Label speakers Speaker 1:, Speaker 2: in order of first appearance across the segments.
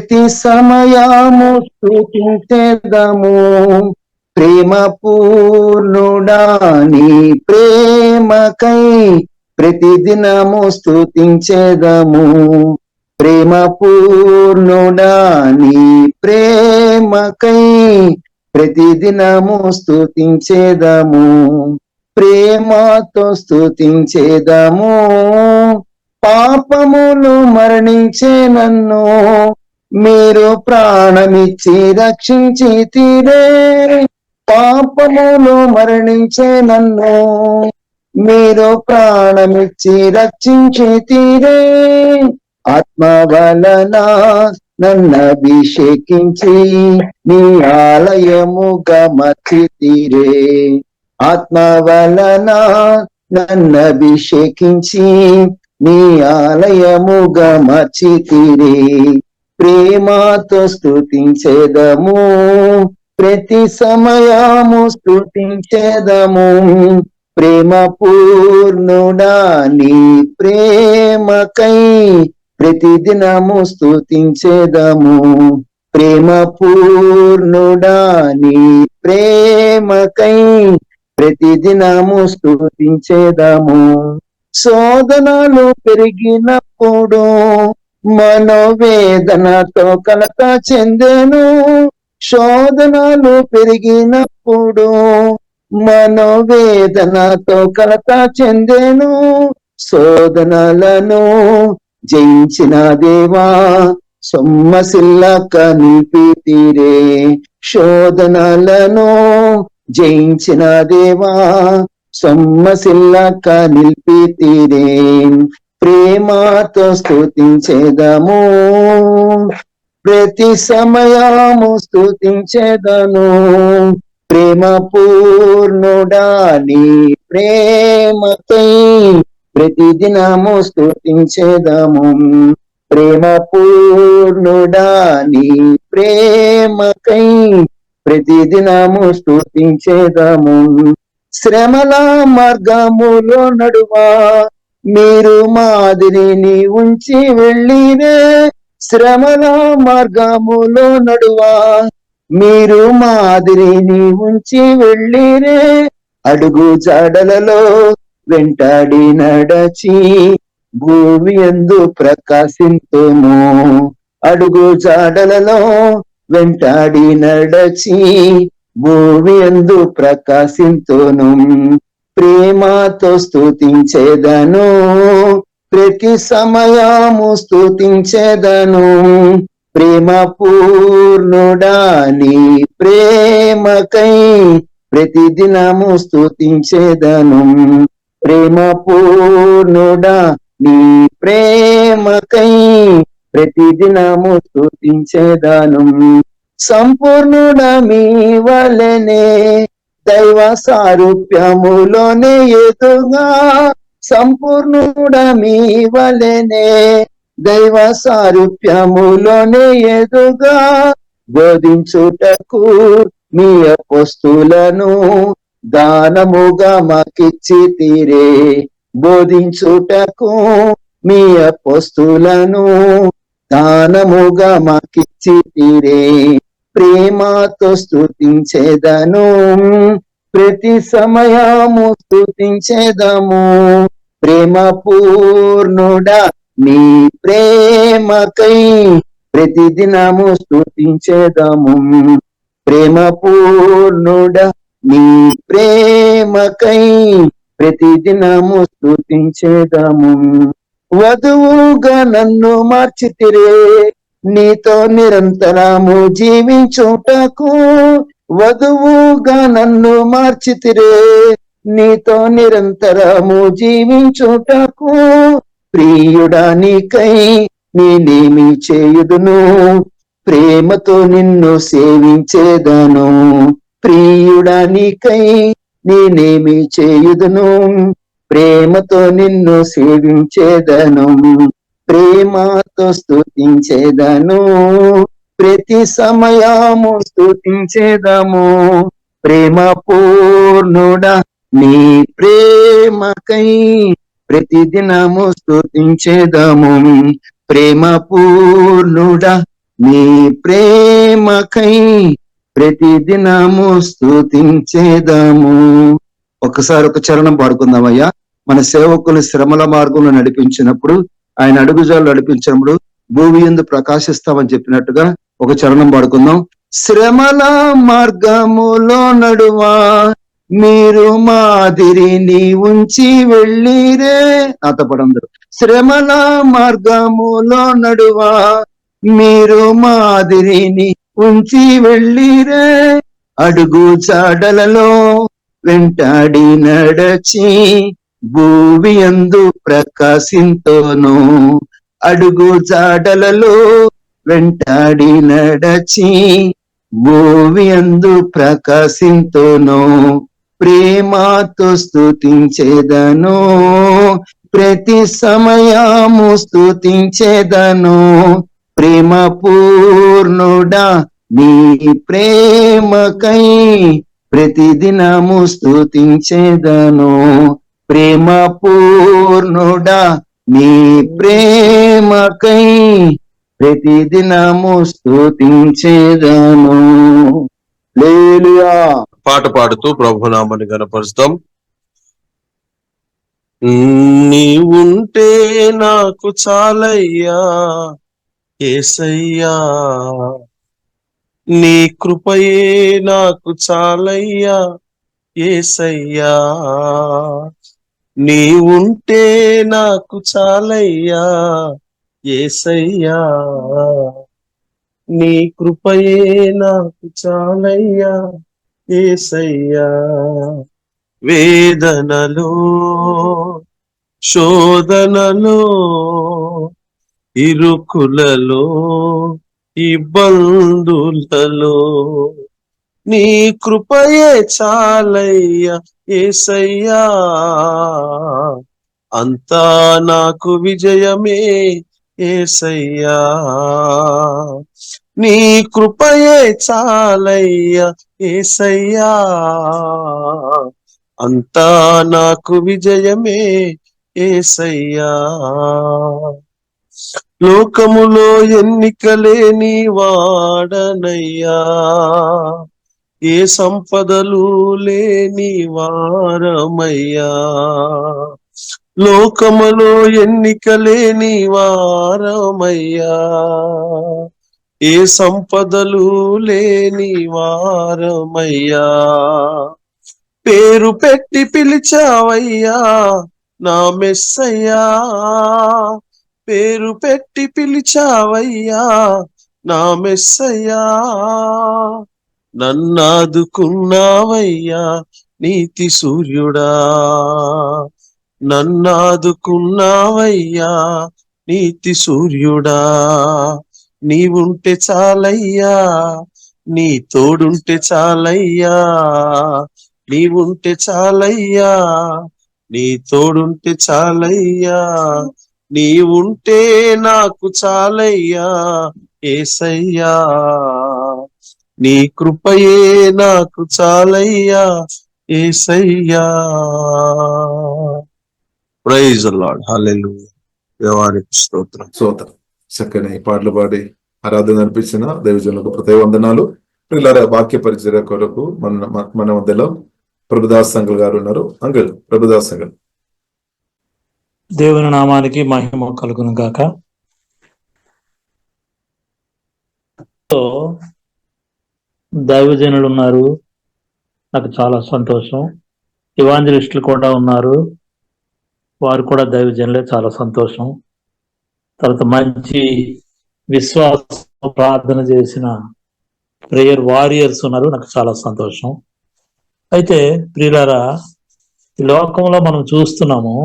Speaker 1: ప్రతి సమయము స్తుతించెదము, ప్రేమ పూర్ణుడా నీ ప్రేమకై ప్రతిదినము స్తుతించెదము, ప్రేమ పూర్ణుడా నీ ప్రేమకై ప్రతిదినము స్తుతించెదము, ప్రేమతో స్తుతించెదము. పాపములు మరణించే నన్ను మీరు ప్రాణమిచ్చి రక్షించి తీరే, పాపములు మరణించే నన్ను మీరు ప్రాణమిచ్చి రక్షించి తీరే, ఆత్మ వలన నన్ను అభిషేకించి నీ ఆలయముగా మార్చితిరే, ఆత్మ వలన నన్ను అభిషేకించి నీ ఆలయముగా మార్చితిరే, ప్రేమతో స్తుతించెదము, ప్రతి సమయము స్తుతించెదము, ప్రేమ పూర్ణుడా నీ ప్రేమకై ప్రతిదినము స్తుతించెదము, ప్రేమ పూర్ణుడా నీ ప్రేమకై ప్రతిదినము స్తుతించెదము. శోధనలు పెరిగినప్పుడు మనోవేదనతో కలత చెందెను, శోధనలు పెరిగినప్పుడు మనోవేదనతో కలత చెందెను, శోధనలను జయించిన దేవా సొమ్మసిల్లక నిలిపితిరే, శోధనలను జయించిన దేవా సొమ్మసిల్లక నిలిపితిరే, ప్రేమతో స్తుతించెదము, ప్రతి సమయము స్తుతించెదను, ప్రేమ పూర్ణుడా నీ ప్రేమకై ప్రతిదినము స్తుతించెదము, ప్రేమ పూర్ణుడా నీ ప్రేమకై ప్రతిదినము స్తుతించెదము. శ్రమల మార్గములో నడువా మీరు మాదిరిని ఉంచి వెళ్ళిరే, శ్రమల మార్గములో నడువా మీరు మాదిరిని ఉంచి వెళ్ళిరే, అడుగు జాడలలో వెంటాడి నడచి భూమి యందు ప్రకాశింతుము, అడుగు జాడలలో వెంటాడి నడచి భూమి యందు ప్రకాశింతును, ప్రేమతో స్తుతించెదను, ప్రతి సమయము స్తుతించెదను, ప్రేమ పూర్ణుడా నీ ప్రేమకై ప్రతిదినము స్తుతించెదను, ప్రేమ పూర్ణుడా నీ ప్రేమకై ప్రతిదినము స్తుతించెదను. సంపూర్ణుడా మీ వలెనే దైవ సారూప్యములోనే ఎదుగా, సంపూర్ణుడా మీ వలెనే దైవ సారూప్యములోనే ఎదుగా, బోధించుటకు మీ అపోస్తులను దానముగా మాకిచ్చితిరే, బోధించుటకు మీ అపోస్తులను దానముగా మాకిచ్చితిరే, ప్రేమతో స్తుతించెదను, ప్రతి సమయము స్తుతించెదము, ప్రేమ పూర్ణుడా నీ ప్రేమకై ప్రతిదినము స్తుతించెదము, ప్రేమ పూర్ణుడా నీ ప్రేమకై ప్రతిదినము స్తుతించెదము. వధువుగా నన్ను మార్చితిరే నీతో నిరంతరము జీవించుటకు, వధువుగా నన్ను మార్చితిరే నీతో నిరంతరము జీవించుటకు, ప్రియుడా నీకై నేనేమి చేయుదును, ప్రేమతో నిన్ను సేవించేదను, ప్రియుడా నీకై నేనేమి చేయుదును, ప్రేమతో నిన్ను సేవించేదను, ప్రేమతో స్తుతించేదను, ప్రతి సమయము స్తుతించేదము, ప్రేమ పూర్ణుడా నీ ప్రేమకై ప్రతిదినము స్తుతించేదము, ప్రేమ పూర్ణుడా నీ ప్రేమకై ప్రతిదినము స్తుతించేదాము. ఒక్కసారి ఒక చరణం పాడుకుందామయ్యా. మన సేవకులు శ్రమల మార్గంలో నడిపించినప్పుడు, ఆయన అడుగుజాలు నడిపించినప్పుడు భూమి యందు ప్రకాశిస్తామని చెప్పినట్టుగా ఒక చరణం పాడుకుందాం. శ్రమల మార్గములో నడువా మీరు మాదిరిని ఉంచి వెళ్ళిరే. నాతో పడందరు. శ్రమల మార్గములో నడువా మీరు మాదిరిని ఉంచి వెళ్ళిరే. అడుగు జాడలలో వెంటాడి నడచి భూమి యందు ప్రకాశింతోను. అడుగు జాడలలో వెంటాడి నడచి భూమి యందు ప్రకాశింతోను. ప్రేమతో స్తుతించేదను, ప్రతి సమయము స్తుతించేదను. ప్రేమ పూర్ణుడా నీ ప్రేమకై ప్రతిదినము స్తుతించేదను. ప్రేమ పూర్ణుడా నీ ప్రేమకై ప్రతిదినము స్తుతించేదను. హల్లెలూయా.
Speaker 2: పాట పాడుతూ ప్రభునామాన్ని గణపరుస్తాం. నీవుంటే నాకు చాలయ్యా యేసయ్యా, నీ కృపయే నాకు చాలయ్యా యేసయ్యా. నీవుంటే నాకు చాలయ్యా యేసయ్యా, నీ కృపయే నాకు చాలయ్యా యేసయ్యా. వేదనలో శోధనలో ఇరుకులలో ఇబ్బందులలో నీ కృపయే చాలయ్యా యేసయ్యా. అంతా నాకు విజయమే యేసయ్యా. నీ కృపయే చాలయ్యా యేసయ్యా. అంతా నాకు విజయమే యేసయ్యా. లోకములో ఎన్నికలేని వాడనయ్యా, ఏ సంపదలు లేని వారమయ్యా. లోకములో ఎన్నికలేని వారమయ్యా, ఏ సంపదలు లేని వారమయ్యా. పేరు పెట్టి పిలిచావయ్యా నా మెస్సయ్యా, పేరు పెట్టి పిలిచావయ్యా నా మెస్సయ్యా. నన్నాదుకున్నావయ్యా నీతి సూర్యుడా, నన్నాదుకున్నావయ్యా నీతి సూర్యుడా. నీవుంటే చాలయ్యా, నీ తోడుంటే చాలయ్యా. నీవుంటే చాలయ్యా, నీ తోడుంటే చాలయ్యా. నీవుంటే నాకు చాలయ్యా యేసయ్యా, నీ కృపయే నాకు చాలయ్యా యేసయ్యా. Praise the lord. హల్లెలూయా. దేవానికి స్తోత్రం.
Speaker 3: స్తోత్రం. చక్కని పాటలు పాడి ఆరాధన అనిపించిన దైవజనులకు ప్రతి వందనాలు. పిల్లల వాక్య పరిచయ కొరకు మన మధ్యలో ప్రభుదాస్ అంకుల్ గారు ఉన్నారు. Uncle, Prabhudas uncle.
Speaker 4: దేవుని నామానికి మహిమ కలుగును గాక. దైవజనులు ఉన్నారు, నాకు చాలా సంతోషం. ఇవాంజలిస్టులు కూడా ఉన్నారు, వారు కూడా దైవజనులే, చాలా సంతోషం. తర్వాత మంచి విశ్వాస ప్రార్థన చేసిన ప్రేయర్ వారియర్స్ ఉన్నారు, నాకు చాలా సంతోషం. అయితే ప్రియులారా, ఈ లోకంలో మనం చూస్తున్నాము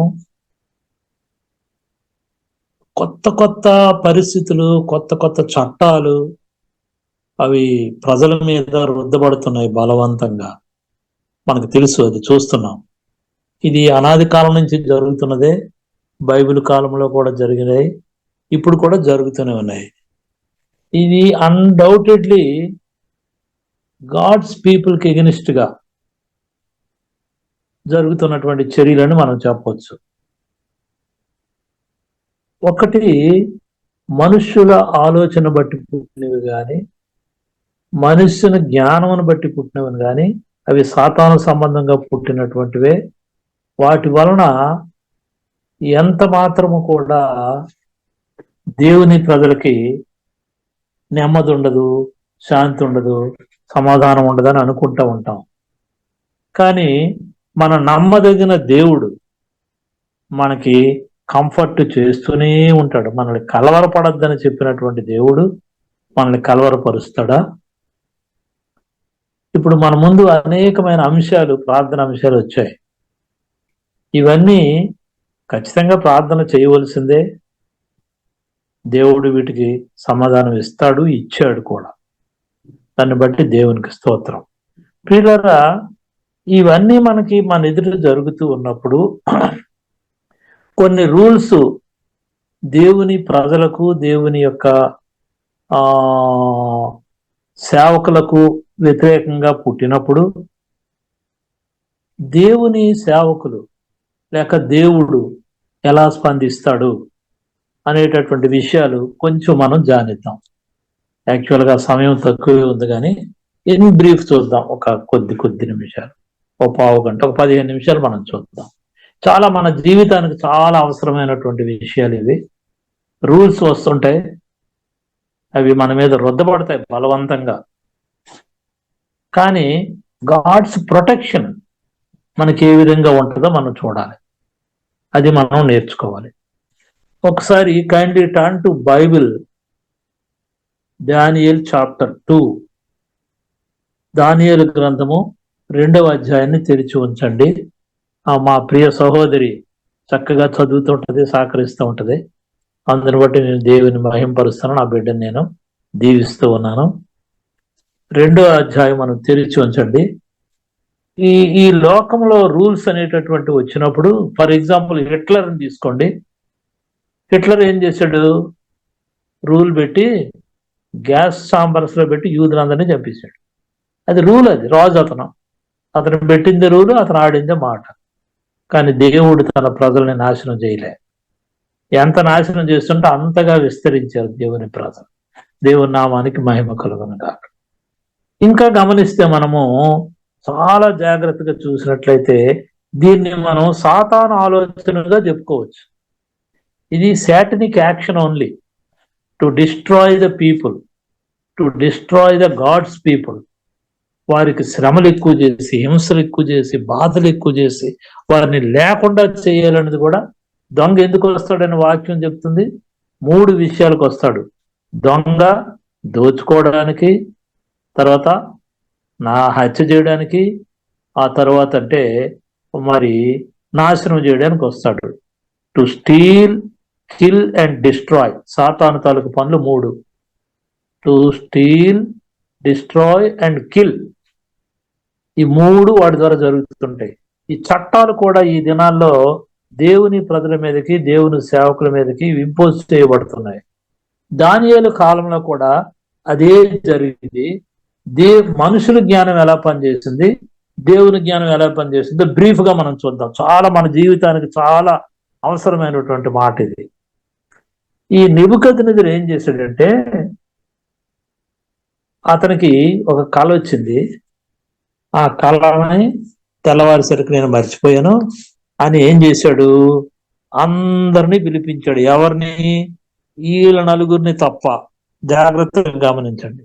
Speaker 4: కొత్త కొత్త పరిస్థితులు, కొత్త కొత్త చట్టాలు అవి ప్రజల మీద రుద్దబడుతున్నాయి బలవంతంగా. మనకు తెలుసు, అది చూస్తున్నాం. ఇది అనాది కాలం నుంచి జరుగుతున్నదే, బైబిల్ కాలంలో కూడా జరిగినాయి, ఇప్పుడు కూడా జరుగుతూనే ఉన్నాయి. ఇది అన్డౌటెడ్లీ గాడ్స్ పీపుల్కి ఎగనిస్ట్ గా జరుగుతున్నటువంటి చర్యలని మనం చెప్పవచ్చు. ఒకటి, మనుష్యుల ఆలోచన బట్టి పుట్టినవి కానీ, మనుష్యుని జ్ఞానమును బట్టి పుట్టినవి కానీ, అవి సాతాను సంబంధంగా పుట్టినటువంటివే. వాటి వలన ఎంత మాత్రము కూడా దేవుని ప్రజలకి నెమ్మది ఉండదు, శాంతి ఉండదు, సమాధానం ఉండదని అనుకుంటూ ఉంటాం. కానీ మన నమ్మదగిన దేవుడు మనకి కంఫర్ట్ చేస్తూనే ఉంటాడు. మనల్ని కలవరపడద్దని చెప్పినటువంటి దేవుడు మనల్ని కలవరపరుస్తాడా? ఇప్పుడు మన ముందు అనేకమైన అంశాలు, ప్రార్థన అంశాలు వచ్చాయి. ఇవన్నీ ఖచ్చితంగా ప్రార్థన చేయవలసిందే. దేవుడు వీటికి సమాధానం ఇస్తాడు, ఇచ్చాడు కూడా. దాన్ని బట్టి దేవునికి స్తోత్రం. ప్రియులారా, ఇవన్నీ మనకి మన ఎదురు జరుగుతూ ఉన్నప్పుడు కొన్ని రూల్స్ దేవుని ప్రజలకు, దేవుని యొక్క సేవకులకు వ్యతిరేకంగా పుట్టినప్పుడు దేవుని సేవకులు లేక దేవుడు ఎలా స్పందిస్తాడు అనేటటువంటి విషయాలు కొంచెం మనం ధ్యానిద్దాం. యాక్చువల్గా సమయం తక్కువే ఉంది, కానీ ఇన్ బ్రీఫ్ చూద్దాం. ఒక కొద్ది నిమిషాలు, ఒక పావు గంట, ఒక 15 నిమిషాలు మనం చూద్దాం. చాలా మన జీవితానికి చాలా అవసరమైనటువంటి విషయాలు ఇవి. రూల్స్ వస్తుంటాయి, అవి మన మీద రుద్దపడతాయి బలవంతంగా. కానీ గాడ్స్ ప్రొటెక్షన్ మనకి ఏ విధంగా ఉంటుందో మనం చూడాలి, అది మనం నేర్చుకోవాలి. ఒకసారి kindly turn to Bible, Daniel chapter 2. దానియేలు గ్రంథము 2వ అధ్యాయాన్ని తెరిచి ఉంచండి. మా ప్రియ సహోదరి చక్కగా చదువుతుంటది, సహకరిస్తూ ఉంటది. అందుని బట్టి నేను దేవుని మహింపరుస్తాను, నా బిడ్డను నేను దీవిస్తూ ఉన్నాను. 2వ అధ్యాయం మనం తెరిచి ఉంచండి. ఈ లోకంలో రూల్స్ అనేటటువంటి వచ్చినప్పుడు, ఫర్ ఎగ్జాంపుల్ హిట్లర్ని తీసుకోండి. హిట్లర్ ఏం చేశాడు? రూల్ పెట్టి గ్యాస్ ఛాంబర్స్ లో పెట్టి యూదులందరినీ చంపేశాడు. అది రూల్, అది రాజు అతను పెట్టింది రూలు, అతను ఆడిందే మాట. కానీ దేవుడు తన ప్రజల్ని నాశనం చేయలే. ఎంత నాశనం చేస్తుంటే అంతగా విస్తరించారు దేవుని ప్రజలు. దేవుని నామానికి మహిమ కలుగును గాక. ఇంకా గమనిస్తే మనము చాలా జాగ్రత్తగా చూసినట్లయితే దీన్ని మనం సాతాను ఆలోచనగా చెప్పుకోవచ్చు. ఇది satanic action only to destroy the people, to destroy the God's people. వారికి శ్రమలు ఎక్కువ చేసి, హింసలు ఎక్కువ చేసి, బాధలు ఎక్కువ చేసి వారిని లేకుండా చేయాలనేది కూడా. దొంగ ఎందుకు వస్తాడని వాక్యం చెప్తుంది? 3 విషయాలకు వస్తాడు. దొంగ దోచుకోవడానికి, తర్వాత హత్య చేయడానికి, ఆ తర్వాత అంటే మరి నాశనం చేయడానికి వస్తాడు. To steal, kill and destroy. సాతాను తాలూకు పనులు 3. To steal, destroy and kill. ఈ 3 వాడి ద్వారా జరుగుతుంటాయి. ఈ చట్టాలు కూడా ఈ దినాల్లో దేవుని ప్రజల మీదకి, దేవుని సేవకుల మీదకి ఇంపోజ్ చేయబడుతున్నాయి. దానియేలు కాలంలో కూడా అదే జరిగింది. మనుషుల జ్ఞానం ఎలా పనిచేసింది, దేవుని జ్ఞానం ఎలా పనిచేసిందో బ్రీఫ్ గా మనం చూద్దాం. చాలా మన జీవితానికి చాలా అవసరమైనటువంటి మాట ఇది. ఈ నెబుకద్నెజరు ఏం చేశాడంటే, అతనికి ఒక కళ వచ్చింది. ఆ కళని తెల్లవారిసరికి నేను మర్చిపోయాను అని ఏం చేశాడు? అందరినీ పిలిపించాడు. ఎవరిని? వీళ్ళ 4గురిని తప్ప. జాగ్రత్తగా గమనించండి.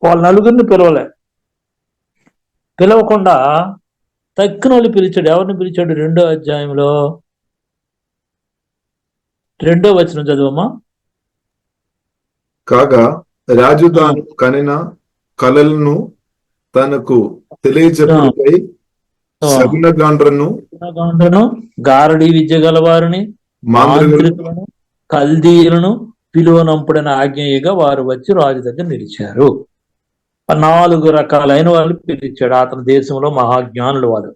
Speaker 4: వాళ్ళ 4గురిని పిలవకుండా తక్కిన వాళ్ళు పిలిచాడు. ఎవరిని పిలిచాడు? 2వ అధ్యాయంలో 2వ వచనం చదువమ్మా. కాగా
Speaker 3: రాజు తాను కనిన కలలను తనకు తెలియజెప్పుటకై శకునగాండ్రను,
Speaker 4: గారడి విద్య గలవారిని, మాంత్రికులను, కల్దీయులను పిలువనంపుడని ఆజ్ఞగా వారు వచ్చి రాజు దగ్గర నిలిచారు. 4 రకాలైన వాళ్ళు పిలిచాడు. అతని దేశంలో మహాజ్ఞానులు వారు.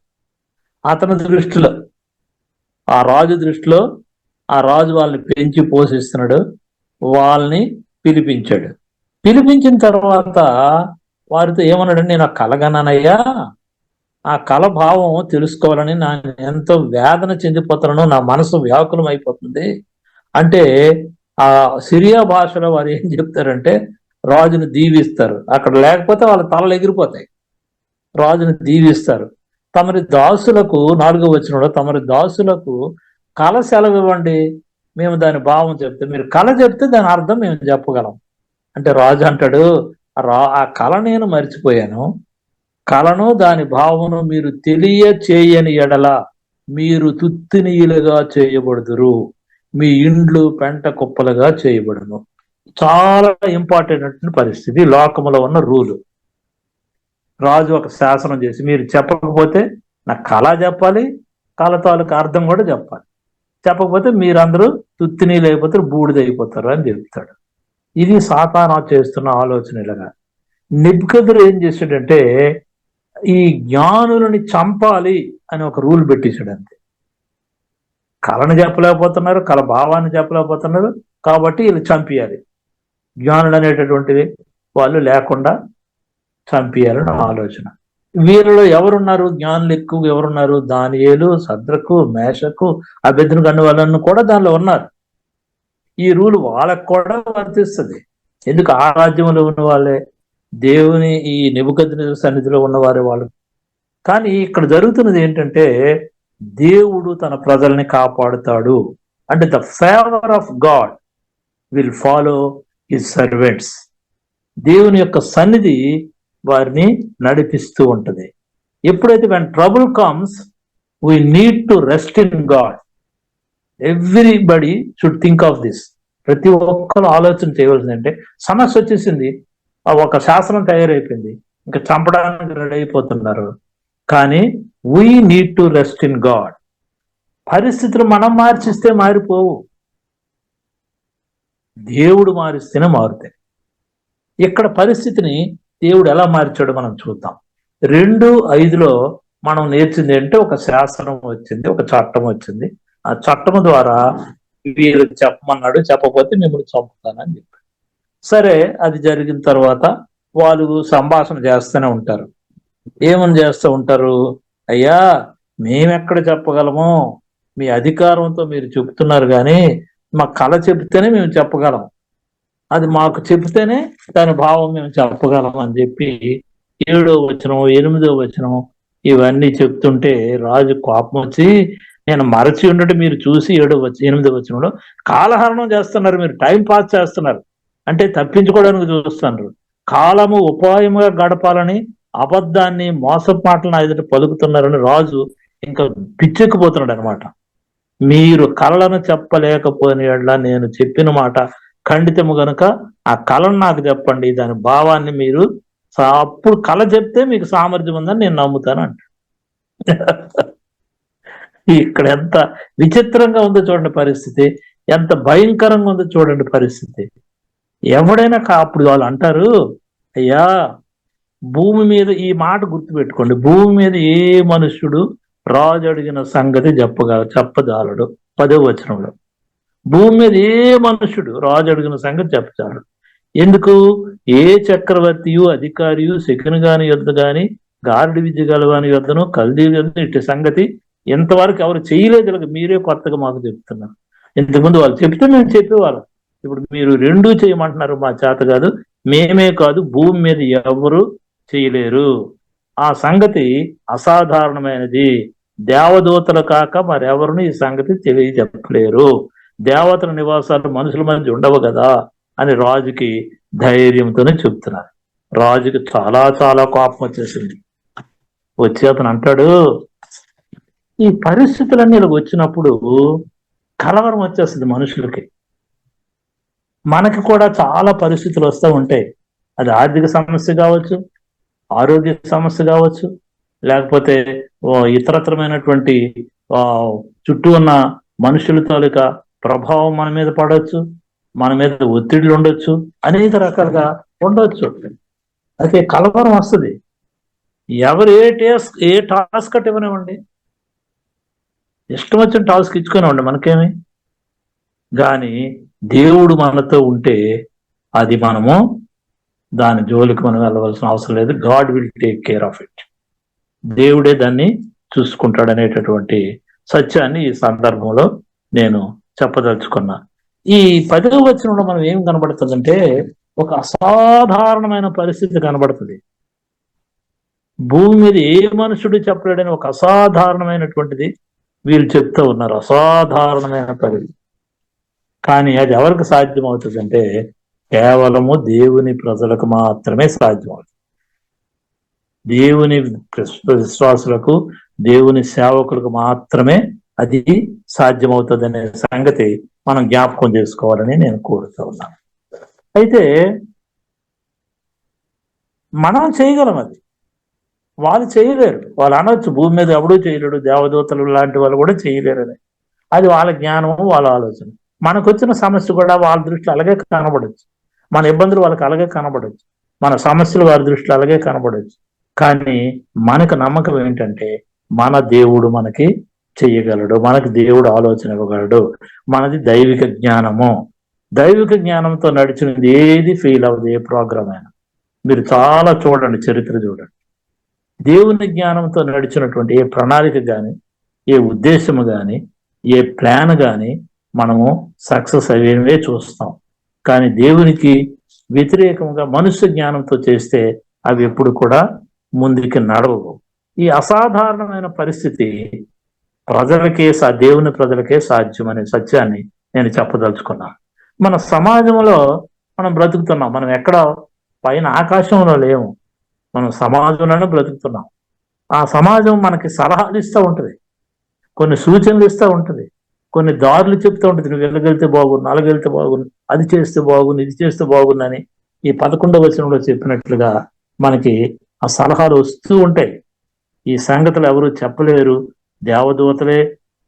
Speaker 4: అతని దృష్టిలో, ఆ రాజు దృష్టిలో, ఆ రాజు వాళ్ళని పెంచి పోషిస్తున్నాడు. వాళ్ళని పిలిపించాడు. పిలిపించిన తర్వాత వారితో ఏమన్నాడు? నేను ఆ కలగనయ్యా, ఆ కళ భావం తెలుసుకోవాలని నా ఎంతో వేదన చెందిపోతున్నాను, నా మనసు వ్యాకులం అయిపోతుంది అంటే ఆ సిరియా భాషలో వారు ఏం చెప్తారంటే రాజును దీవిస్తారు. అక్కడ లేకపోతే వాళ్ళ తలలు ఎగిరిపోతాయి. రాజును దీవిస్తారు. తమరి దాసులకు 4వ వచనంలో తమరి దాసులకు కళ సెలవు ఇవ్వండి, మేము దాని భావం చెప్తే, మీరు కళ చెప్తే దాని అర్థం మేము చెప్పగలం. అంటే రాజు అంటాడు, ఆ కళ నేను మర్చిపోయాను, కళను దాని భావను మీరు తెలియచేయని ఎడల మీరు తుత్తినీయులుగా చేయబడుదురు, మీ ఇండ్లు పెంట కుప్పలుగా చేయబడును. చాలా ఇంపార్టెంట్ పరిస్థితి, లోకములో ఉన్న రూలు. రాజు ఒక శాసనం చేసి, మీరు చెప్పకపోతే నాకు కళ చెప్పాలి, కళ తాలూకు అర్థం కూడా చెప్పాలి, చెప్పకపోతే మీరందరూ తుత్తినీళ్ళు అయిపోతారు, బూడిదైపోతారు అని చెప్తాడు. ఇది సాతాను చేస్తున్న ఆలోచనలుగా. నెబుకద్నెజరు ఏం చేశాడంటే ఈ జ్ఞానులని చంపాలి అని ఒక రూల్ పెట్టేశాడు. అంతే, కళను చెప్పలేకపోతున్నారు, కళ భావాన్ని చెప్పలేకపోతున్నారు, కాబట్టి వీళ్ళు చంపేయాలి, జ్ఞానులు అనేటటువంటివి వాళ్ళు లేకుండా చంపేయాలని ఆలోచన. వీరిలో ఎవరున్నారు జ్ఞానులు ఎక్కువ ఎవరున్నారు? దానియేలు, శద్రకు, మేషకు, అబేద్నెగో అనే వాళ్ళను కూడా దానిలో ఉన్నారు. ఈ రూల్ వాళ్ళకు కూడా వర్తిస్తుంది. ఎందుకు? ఆ రాజ్యంలో ఉన్న వాళ్ళే, దేవుని ఈ నెబుకద్నెజరు సన్నిధిలో ఉన్నవారే వాళ్ళు. కానీ ఇక్కడ జరుగుతున్నది ఏంటంటే దేవుడు తన ప్రజల్ని కాపాడుతాడు. అంటే the favour of God will follow his servants. దేవుని యొక్క సన్నిధి వారిని నడిపిస్తూ ఉంటది. ఎప్పుడైతే when trouble comes we need to rest in God. Everybody should think of this. ప్రతి ఒక్కరు ఆలోచన చేయవలసింది అంటే, సమస్య వచ్చేసింది, ఒక శాసనం తయారైపోయింది, ఇంకా చంపడానికి రెడీ అయిపోతున్నారు, కానీ we need to rest in God. పరిస్థితులు మనం మార్చిస్తే మారిపోవు, దేవుడు మారిస్తేనే మారుతాయి. ఇక్కడ పరిస్థితిని దేవుడు ఎలా మార్చాడో మనం చూద్దాం. 2:5 మనం నేర్చింది అంటే, ఒక శాసనం వచ్చింది, ఒక చట్టం వచ్చింది. ఆ చట్టం ద్వారా వీరు చెప్పమన్నాడు, చెప్పకపోతే మిమ్మల్ని చంపుతానని చెప్పాడు. సరే, అది జరిగిన తర్వాత వాళ్ళు సంభాషణ చేస్తూనే ఉంటారు. ఏమని చేస్తూ ఉంటారు? అయ్యా, మేమెక్కడ చెప్పగలము, మీ అధికారంతో మీరు చెప్తున్నారు, కానీ మా కళ చెబితేనే మేము చెప్పగలం, అది మాకు చెబితేనే దాని భావం మేము చెప్పగలం అని చెప్పి 7వ వచనం, 8వ వచనం ఇవన్నీ చెప్తుంటే రాజు కోపం వచ్చి, నేను మరచి ఉన్నట్టు మీరు చూసి 8వ వచనంలో కాలహరణం చేస్తున్నారు, మీరు టైం పాస్ చేస్తున్నారు, అంటే తప్పించుకోవడానికి చూస్తున్నారు, కాలము ఉపాయముగా గడపాలని అబద్ధాన్ని, మోసపు మాటలను ఎదుట పలుకుతున్నారని రాజు ఇంకా పిచ్చెక్కిపోతున్నాడు అనమాట. మీరు కళలను చెప్పలేకపోయిన నేను చెప్పిన మాట ఖండితము గనుక ఆ కళను నాకు చెప్పండి, దాని భావాన్ని మీరు అప్పుడు కళ చెప్తే మీకు సామర్థ్యం ఉందని నేను నమ్ముతాను అంట. ఇక్కడ ఎంత విచిత్రంగా ఉందో చూడండి పరిస్థితి, ఎంత భయంకరంగా ఉందో చూడండి పరిస్థితి. ఎవడైనా అప్పుడు వాళ్ళు అంటారు, అయ్యా భూమి మీద, ఈ మాట గుర్తుపెట్టుకోండి, భూమి మీద ఏ మనుష్యుడు రాజు అడిగిన సంగతి చెప్పజాలడు. 10వ వచనంలో భూమి మీద ఏ మనుష్యుడు రాజు అడిగిన సంగతి చెప్పజాలడు. ఎందుకు? ఏ చక్రవర్తియు, అధికారియు, శకుని గాని యొద్ద గాని, గారడి విద్య గలవాని యొద్దను, కల్దీ యొద్ద ఇట్టి సంగతి ఎంతవరకు ఎవరు చేయలేదు, మీరే కొత్తగా మాకు చెప్తున్నారు. ఇంతకుముందు వాళ్ళు చెప్తే మేము చెప్పేవాళ్ళం, ఇప్పుడు మీరు 2 చేయమంటున్నారు, మా చేత కాదు, మేమే కాదు భూమి మీద ఎవరు చేయలేరు. ఆ సంగతి అసాధారణమైనది, దేవదూతలు కాక మరెవరును ఈ సంగతి తెలియజెప్పలేరు, దేవతల నివాసాలు మనుషుల మధ్య ఉండవు కదా అని రాజుకి ధైర్యంతోనే చెప్తున్నారు. రాజుకి చాలా చాలా కోపం వచ్చేసింది. వచ్చి అతను అంటాడు, ఈ పరిస్థితులన్నీ ఇలా వచ్చినప్పుడు కలవరం వచ్చేస్తుంది మనుషులకి. మనకి కూడా చాలా పరిస్థితులు వస్తూ ఉంటాయి. అది ఆర్థిక సమస్య కావచ్చు, ఆరోగ్య సమస్య కావచ్చు, లేకపోతే ఇతరత్రమైనటువంటి చుట్టూ ఉన్న మనుషుల తాలూకా ప్రభావం మన మీద పడవచ్చు, మన మీద ఒత్తిడిలు ఉండొచ్చు, అనేక రకాలుగా ఉండొచ్చు. అయితే కలవరం వస్తుంది. ఎవరు ఏ టాస్క్ అట్ ఇవ్వనివ్వండి, ఇష్టం వచ్చిన టాస్క్ ఇచ్చుకునివ్వండి, మనకేమి. కానీ దేవుడు మనతో ఉంటే అది మనము దాని జోలికి మనం వెళ్ళవలసిన అవసరం లేదు. God will take care of it. దేవుడే దాన్ని చూసుకుంటాడు అనేటటువంటి సత్యాన్ని ఈ సందర్భంలో నేను చెప్పదలుచుకున్నా. ఈ 10వ వచనంలో మనం ఏం కనబడుతుందంటే ఒక అసాధారణమైన పరిస్థితి కనబడుతుంది. భూమి మీద ఏ మనుషుడు చెప్పలేడని ఒక అసాధారణమైనటువంటిది వీళ్ళు చెప్తూ ఉన్నారు. అసాధారణమైన పరిస్థితి. కానీ అది ఎవరికి సాధ్యం అవుతుందంటే కేవలము దేవుని ప్రజలకు మాత్రమే సాధ్యం అవుతుంది. దేవుని విశ్వాసులకు, దేవుని సేవకులకు మాత్రమే అది సాధ్యమవుతుంది అనే సంగతి మనం జ్ఞాపకం చేసుకోవాలని నేను కోరుతూ ఉన్నాను. అయితే మనం చేయగలం, అది వాళ్ళు చేయలేరు. వాళ్ళు అనొచ్చు భూమి మీద ఎవడూ చేయలేడు, దేవదూతలు లాంటి వాళ్ళు కూడా చేయలేరని. అది వాళ్ళ జ్ఞానము, వాళ్ళ ఆలోచన. మనకు వచ్చిన సమస్య కూడా వాళ్ళ దృష్టిలో అలాగే కనబడచ్చు, మన ఇబ్బందులు వాళ్ళకి అలాగే కనబడచ్చు, మన సమస్యలు వారి దృష్టిలో అలాగే కనబడచ్చు. కానీ మనకు నమ్మకం ఏంటంటే మన దేవుడు మనకి చెయ్యగలడు, మనకి దేవుడు ఆలోచన ఇవ్వగలడు. మనది దైవిక జ్ఞానము. దైవిక జ్ఞానంతో నడిచినది ఏది ఫెయిల్ అవ్వదు, ఏ ప్రోగ్రామ్ అయినా. మీరు చాలా చూడండి, చరిత్ర చూడండి. దేవుని జ్ఞానంతో నడిచినటువంటి ఏ ప్రణాళిక కానీ, ఏ ఉద్దేశము కానీ, ఏ ప్లాన్ కానీ మనము సక్సెస్ అయ్యేవే చూస్తాం. కానీ దేవునికి వ్యతిరేకంగా మనుష్య జ్ఞానంతో చేస్తే అవి ఎప్పుడు కూడా ముందుకి నడవవు. ఈ అసాధారణమైన పరిస్థితి ప్రజలకే, దేవుని ప్రజలకే సాధ్యం అనే సత్యాన్ని నేను చెప్పదలుచుకున్నాను. మన సమాజంలో మనం బ్రతుకుతున్నాం. మనం ఎక్కడ పైన ఆకాశంలో లేము, మనం సమాజంలోనే బ్రతుకుతున్నాం. ఆ సమాజం మనకి సలహాలు ఇస్తూ ఉంటుంది, కొన్ని సూచనలు ఇస్తూ ఉంటుంది, కొన్ని దారులు చెప్తూ ఉంటుంది. నువ్వు వెళ్ళగలిగితే బాగుండు, అలాగెళ్తే బాగుండు, అది చేస్తే బాగుండు, ఇది చేస్తే బాగుందని ఈ 11వ వచనంలో చెప్పినట్లుగా మనకి ఆ సలహాలు వస్తూ ఉంటాయి. ఈ సంగతులు ఎవరు చెప్పలేరు, దేవదూతలే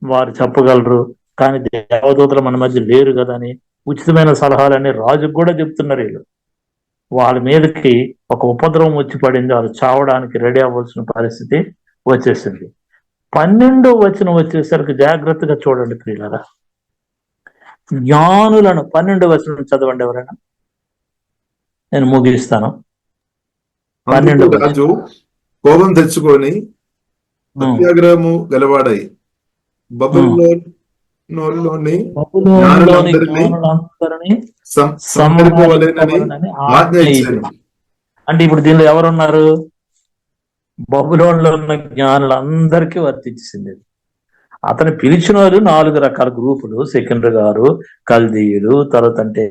Speaker 4: వారు చెప్పగలరు. కానీ దేవదూతలు మన మధ్య లేరు కదా అని ఉచితమైన సలహాలని రాజుకు కూడా చెప్తున్నారు వీళ్ళు. వాళ్ళ మీదకి ఒక ఉపద్రవం వచ్చి పడింది, వాళ్ళు చావడానికి రెడీ అవ్వాల్సిన పరిస్థితి వచ్చేసింది. 12వ వచనం వచ్చేసరికి జాగ్రత్తగా చూడండి ప్రియులారా. జ్ఞానులను, 12వ వచనం చదవండి ఎవరైనా, నేను ముగిస్తాను. 12వ
Speaker 3: రాజు కోపం తెచ్చుకొని సత్యాగ్రహము గలవాడై బబులోని
Speaker 4: అంటే ఇప్పుడు దీనిలో ఎవరున్నారు? బబులోన్లో ఉన్న జ్ఞానులందరికీ వర్తించింది. అతను పిలిచిన వాళ్ళు 4 రకాల గ్రూపులు. సెకండరీ గారు, కల్దీయులు, తర్వాత అంటే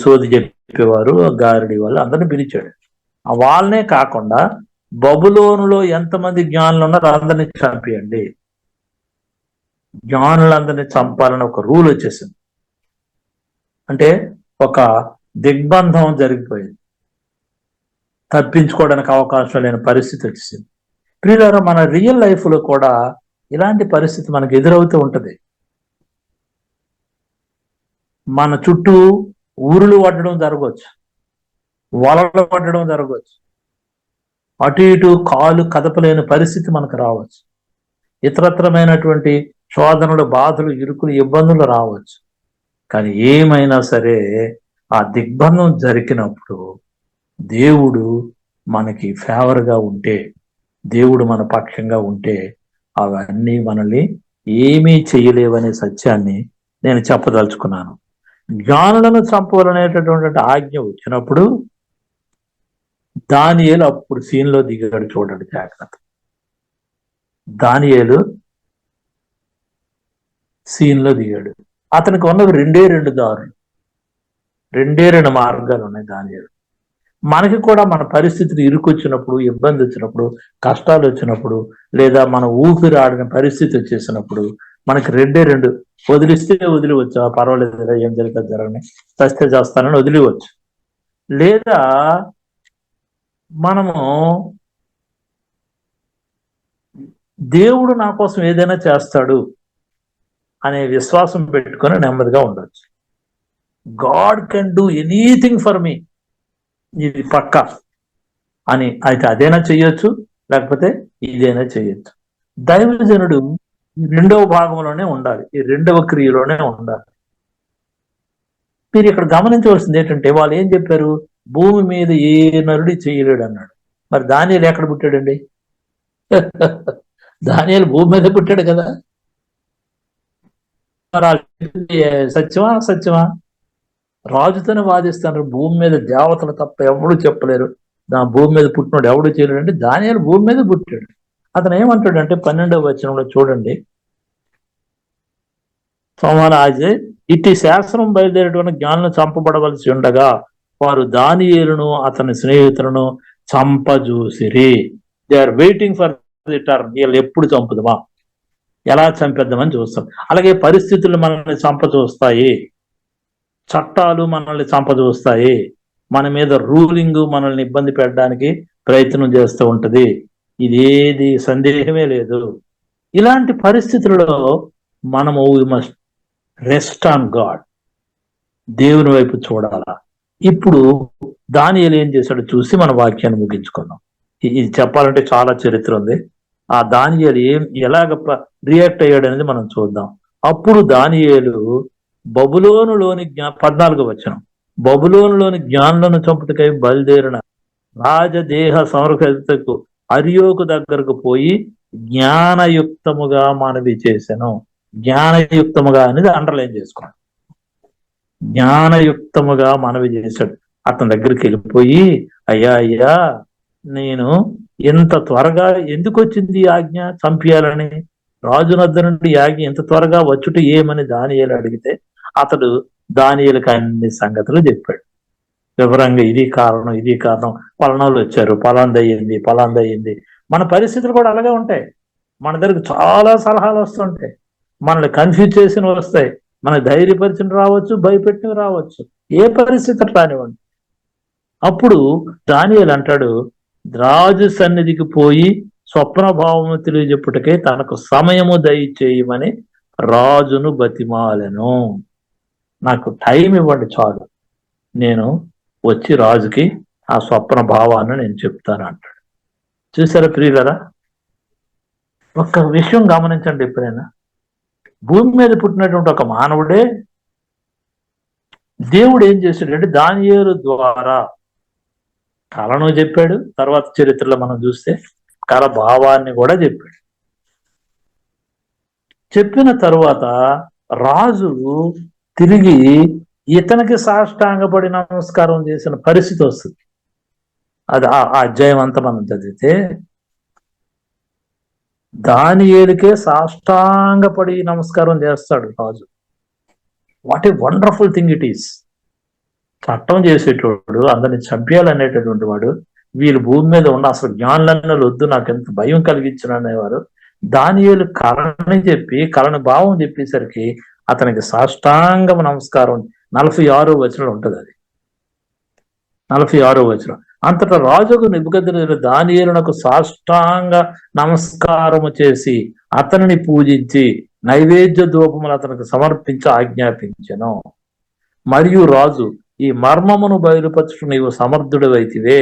Speaker 4: సోది చెప్పేవారు, గారడి వాళ్ళు, అందరిని పిలిచాడు. వాళ్ళనే కాకుండా బబులోనులో ఎంతమంది జ్ఞానులు ఉన్నారో అందరినీ చంపేయండి, జ్ఞానులందరినీ చంపాలని ఒక రూల్ వచ్చేసింది. అంటే ఒక దిగ్బంధం జరిగిపోయింది, తప్పించుకోవడానికి అవకాశం లేని పరిస్థితి వచ్చింది. ప్రియులారా, మన రియల్ లైఫ్ లో కూడా ఇలాంటి పరిస్థితి మనకు ఎదురవుతూ ఉంటది. మన చుట్టూ ఊరులు పడడం జరగవచ్చు, వలలు పడడం జరగవచ్చు, అటు ఇటు కాలు కదపలేని పరిస్థితి మనకు రావచ్చు, ఇతరత్రమైనటువంటి శోధనలు, బాధలు, ఇరుకులు, ఇబ్బందులు రావచ్చు. కానీ ఏమైనా సరే ఆ దిగ్బంధం జరిగినప్పుడు దేవుడు మనకి ఫేవర్గా ఉంటే, దేవుడు మన పక్షంగా ఉంటే అవన్నీ మనల్ని ఏమీ చేయలేవనే సత్యాన్ని నేను చెప్పదలుచుకున్నాను. జ్ఞానులను చంపాలనేటటువంటి ఆజ్ఞ వచ్చినప్పుడు దానియేలు అప్పుడు సీన్లో దిగాడు. చూడండి జాగ్రత్త. దానియేలు సీన్లో దిగాడు. అతనికి ఉన్నవి 2 దారులు, 2 మార్గాలు ఉన్నాయి దానియేలు. మనకి కూడా మన పరిస్థితులు ఇరుకొచ్చినప్పుడు, ఇబ్బంది వచ్చినప్పుడు, కష్టాలు వచ్చినప్పుడు, లేదా మన ఊపిరి ఆడిన పరిస్థితి వచ్చేసినప్పుడు మనకి 2 వదిలిస్తే వదిలివచ్చు, పర్వాలేదు, ఏం జరిగితే జరగని, చస్తే చేస్తానని వదిలివచ్చు. లేదా మనము దేవుడు నా కోసం ఏదైనా చేస్తాడు అనే విశ్వాసం పెట్టుకొని నెమ్మదిగా ఉండొచ్చు. God can do anything for me, ఇది పక్క అని అయితే అదైనా చెయ్యొచ్చు, లేకపోతే ఇదైనా చెయ్యొచ్చు. దైవజనుడు 2వ భాగంలోనే ఉండాలి, ఈ 2వ క్రియలోనే ఉండాలి. మీరు ఇక్కడ గమనించవలసింది ఏంటంటే వాళ్ళు ఏం చెప్పారు? భూమి మీద ఏ నరుడి చేయలేడు అన్నాడు. మరి దానియేలు ఎక్కడ పుట్టాడండి? దానియేలు భూమి మీద పుట్టాడు కదా. సత్యమా సత్యమా? రాజుతోనే వాదిస్తాను. భూమి మీద దేవతలు తప్ప ఎవడు చెప్పలేరు, భూమి మీద పుట్టినాడు ఎవడు చేయలేడు అంటే దానియేలు భూమి మీద పుట్టాడు. అతను ఏమంటాడంటే 12వ వచనంలో చూడండి, సోమరాజే ఇట్టి శాస్త్రం బయలుదేరేటువంటి జ్ఞానులను చంపబడవలసి ఉండగా వారు దానియేలును అతని స్నేహితులను చంపజూసిరి. They are waiting for the turn. వీళ్ళు ఎప్పుడు చంపుదామా, ఎలా చంపేద్దామని చూస్తాం. అలాగే పరిస్థితులు మనల్ని చంపచూస్తాయి, చట్టాలు మనల్ని చంపచూస్తాయి, మన మీద రూలింగ్ మనల్ని ఇబ్బంది పెట్టడానికి ప్రయత్నం చేస్తూ ఉంటది. ఇదేది సందేహమే లేదు. ఇలాంటి పరిస్థితులలో మనము we must rest on God, దేవుని వైపు చూడాలా. ఇప్పుడు దానియేలు ఏం చేశాడో చూసి మన వాక్యాన్ని ముగించుకున్నాం. ఇది చెప్పాలంటే చాలా చరిత్ర ఉంది. ఆ దానియేలు ఎలాగ రియాక్ట్ అయ్యాడు అనేది మనం చూద్దాం. అప్పుడు దానియేలు బబులోనులోని 14వ వచనం, బబులోనులోని జ్ఞానులను చంపుటకై బయలుదేరిన రాజదేహ సంరక్షకు అరియోకు దగ్గరకు పోయి జ్ఞానయుక్తముగా మనవి చేశాను. జ్ఞానయుక్తముగా అనేది అండర్లైన్ చేసుకోండి. జ్ఞానయుక్తముగా మనవి చేశాడు. అతని దగ్గరికి వెళ్ళిపోయి, అయ్యా అయ్యా, నేను ఇంత త్వరగా ఎందుకు వచ్చింది ఆజ్ఞ చంపేయాలని? రాజునద్ద నుండి ఆజ్ఞ ఇంత త్వరగా వచ్చుట ఏమని దానియేలు అడిగితే అతడు దానియేలుకి అన్ని సంగతులు చెప్పాడు వివరంగా. ఇది కారణం, ఇది కారణం, పలానాలు వచ్చారు, పలాందయ్యింది. మన పరిస్థితులు కూడా అలాగే ఉంటాయి. మన దగ్గరకు చాలా సలహాలు వస్తుంటాయి, మనల్ని కన్ఫ్యూజ్ చేసిన వస్తాయి, మన ధైర్యపరిచిన రావచ్చు, భయపెట్టినవి రావచ్చు, ఏ పరిస్థితి రానివ్వండి. అప్పుడు దానియేలు అంటాడు, రాజు సన్నిధికి పోయి స్వప్న భావము తెలియజెప్పుటకే తనకు సమయము దయచేయమని రాజును బతిమాలెను. నాకు టైం ఇవ్వండి చాలు, నేను వచ్చి రాజుకి ఆ స్వప్న భావాన్ని నేను చెప్తాను అంటాడు. చూసారా ప్రియులరా? ఒక్క విషయం గమనించండి, ఎప్పుడైనా భూమి మీద పుట్టినటువంటి ఒక మానవుడే దేవుడు ఏం చేశాడంటే దానియేలు ద్వారా కళను చెప్పాడు. తర్వాత చరిత్రలో మనం చూస్తే కళ భావాన్ని కూడా చెప్పాడు. చెప్పిన తరువాత రాజు తిరిగి ఇతనికి సాష్టాంగపడి నమస్కారం చేసిన పరిస్థితి వస్తుంది. అది ఆ అధ్యాయం అంతా మనం చదివితే దానియేలుకే సాష్టాంగపడి నమస్కారం చేస్తాడు రాజు. What a wonderful thing it is. చట్టం చేసేటోడు, అందరిని చంపేయాలనేటటువంటి వాడు, వీళ్ళు భూమి మీద ఉన్న అసలు జ్ఞానులన్నీ వద్దు, నాకు ఎంత భయం కలిగించిన అనేవారు. దానియేలు కళని చెప్పి, కళని భావం చెప్పేసరికి అతనికి సాష్టాంగం నమస్కారం 46వ వచనం ఉంటుంది. అది 46వ వచనం. అంతటా రాజుకు నెబుకద్నెజరు దానియేలునకు సాష్టాంగ నమస్కారము చేసి అతనిని పూజించి నైవేద్య ధూపములు అతనికి సమర్పించి ఆజ్ఞాపించెను. మరియు రాజు, ఈ మర్మమును బయలుపరచుట నీవు సమర్థుడవైతివే,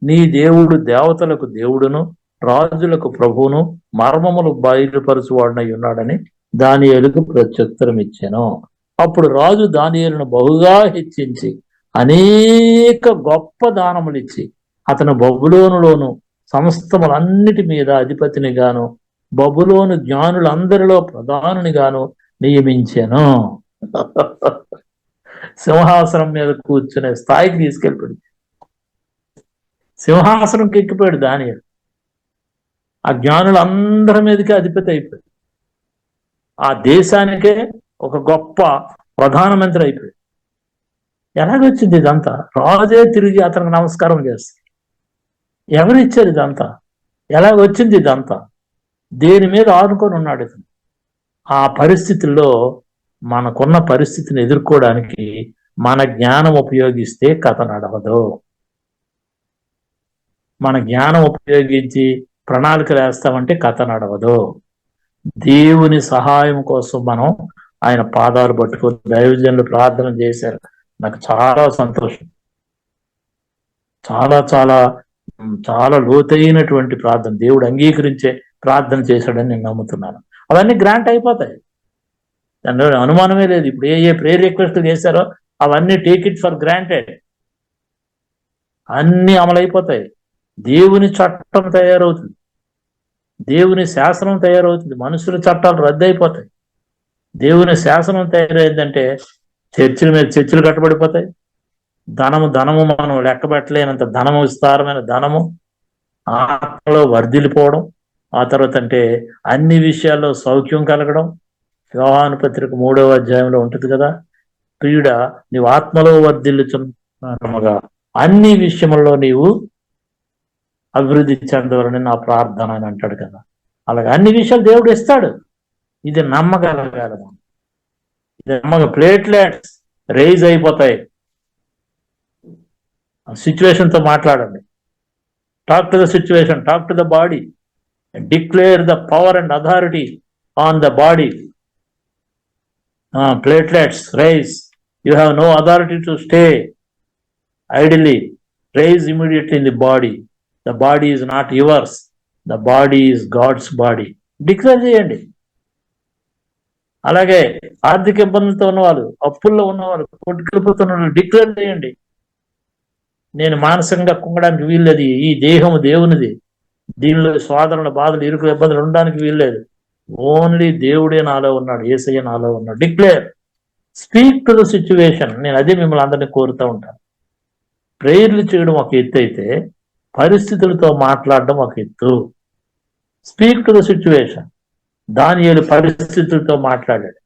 Speaker 4: నీ దేవుడు దేవతలకు దేవుడును రాజులకు ప్రభువును మర్మములు బయలుపరచువాడనై ఉన్నాడని దానియేలుకు ప్రత్యుత్తరం ఇచ్చాను. అప్పుడు రాజు దానియేలును బహుగా హెచ్చించి అనేక గొప్ప దానములు ఇచ్చి అతను బబులోనులోను సమస్తములన్నిటి మీద అధిపతిని గాను బబులోను జ్ఞానులందరిలో ప్రధానునిగాను నియమించాను. సింహాసనం మీద కూర్చునే స్థాయికి తీసుకెళ్ళిపోయాడు. సింహాసనంకి ఎక్కిపోయాడు దానియేలు. ఆ జ్ఞానులందరి మీదకి అధిపతి అయిపోయాడు. ఆ దేశానికే ఒక గొప్ప ప్రధానమంత్రి అయిపోయాడు. ఎలాగొచ్చింది ఇదంతా? రాజే తిరిగి అతనికి నమస్కారం చేస్తాడు. ఎవరిచ్చారు ఇదంతా? ఎలాగొచ్చింది ఇదంతా? దేని మీద ఆనుకొని ఉన్నాడు ఇతను? ఆ పరిస్థితుల్లో మనకున్న పరిస్థితిని ఎదుర్కోవడానికి మన జ్ఞానం ఉపయోగిస్తే కథ నడవదు. మన జ్ఞానం ఉపయోగించి ప్రణాళికలు వేస్తామంటే కథ నడవదు. దేవుని సహాయం కోసం మనం ఆయన పాదాలు పట్టుకొని దైవజనులు ప్రార్థన చేశారు. నాకు చాలా సంతోషం. చాలా చాలా చాలా లోతైనటువంటి ప్రార్థన, దేవుడు అంగీకరించే ప్రార్థన చేశాడని నేను నమ్ముతున్నాను. అవన్నీ గ్రాంట్ అయిపోతాయి, దానిలో అనుమానమే లేదు. ఇప్పుడు ఏ ప్రేయర్ రిక్వెస్ట్ చేశారో అవన్నీ టేక్ ఇట్ ఫర్ గ్రాంటెడ్, అన్ని అమలైపోతాయి. దేవుని చట్టం తయారవుతుంది, దేవుని శాసనం తయారవుతుంది, మనుషుల చట్టాలు రద్దయిపోతాయి. దేవుని శాసనం తయారైందంటే చర్చిల మీద చర్చిలు కట్టబడిపోతాయి. ధనము మనం లెక్క పెట్టలేనంత ధనము, విస్తారమైన ధనము, ఆత్మలో వర్ధిల్లిపోవడం. ఆ తర్వాత అంటే అన్ని విషయాల్లో సౌఖ్యం కలగడం. యోహాను పత్రిక 3వ అధ్యాయంలో ఉంటుంది కదా, ప్రియుడ నీవు ఆత్మలో వర్ధిల్లుచున్నగా అన్ని విషయముల్లో నీవు అభివృద్ధి చెందవాలని నా ప్రార్థన అని అంటాడు కదా. అలాగే అన్ని విషయాలు దేవుడు ఇస్తాడు. ఇది నమ్మగలగాలి. ఇది ప్లేట్లెట్స్ రైజ్ అయిపోతాయి. సిచ్యువేషన్ తో మాట్లాడండి. Talk to the situation, talk to the body, declare the power and authority on the body. Platelets rise, you have no authority to stay idly, rise immediately in the body. The body is not yours, the body is God's body. Declare చేయండి. అలాగే ఆర్థిక ఇబ్బందులతో ఉన్నవాళ్ళు, అప్పుల్లో ఉన్నవాళ్ళు, కొట్టుకెళ్ళిపోతున్న వాళ్ళు declare చేయండి. నేను మానసికంగా కుంగడానికి వీల్లేదు. ఈ దేహము దేవునిది. దీనిలో సోదరుల బాధలు, ఇరుకుల ఇబ్బందులు ఉండడానికి వీల్లేదు. ఓన్లీ దేవుడే నాలో ఉన్నాడు, యేసయ్య నాలో ఉన్నాడు. Declare, speak to the situation. నేను అదే మిమ్మల్ని అందరినీ కోరుతూ ఉంటాను. ప్రేయర్లు చేయడం ఒక ఎత్తు అయితే, పరిస్థితులతో మాట్లాడడం ఒక ఎత్తు. Speak to the situation. దానియేలు పరిస్థితులతో మాట్లాడాడు,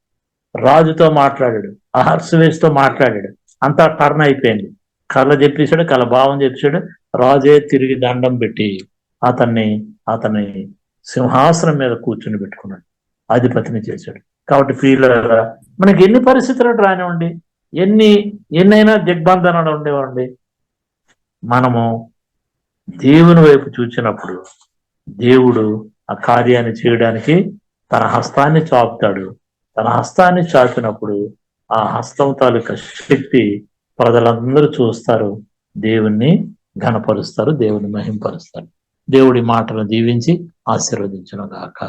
Speaker 4: రాజుతో మాట్లాడాడు, అహర్షవేష్తో మాట్లాడాడు. అంతా టర్న్ అయిపోయింది. కళ చెప్పేశాడు, కళ భావం చెప్పేశాడు. రాజే తిరిగి దండం పెట్టి అతన్ని సింహాసనం మీద కూర్చుని పెట్టుకున్నాడు, అధిపతిని చేశాడు. కాబట్టి ప్రియులారా, మనకి ఎన్ని పరిస్థితులు రానివ్వండి, ఎన్నైనా దిగ్బంధనాలు ఉండేవండి, మనము దేవుని వైపు చూచినప్పుడు దేవుడు ఆ కార్యాన్ని చేయడానికి తన హస్తాన్ని చాపుతాడు. తన హస్తాన్ని చాపినప్పుడు ఆ హస్తం తాలూకా శక్తి ప్రజలందరూ చూస్తారు, దేవుణ్ణి ఘనపరుస్తారు, దేవుని మహింపరుస్తారు. దేవుడి మాటలు దీవించి ఆశీర్వదించును గాక.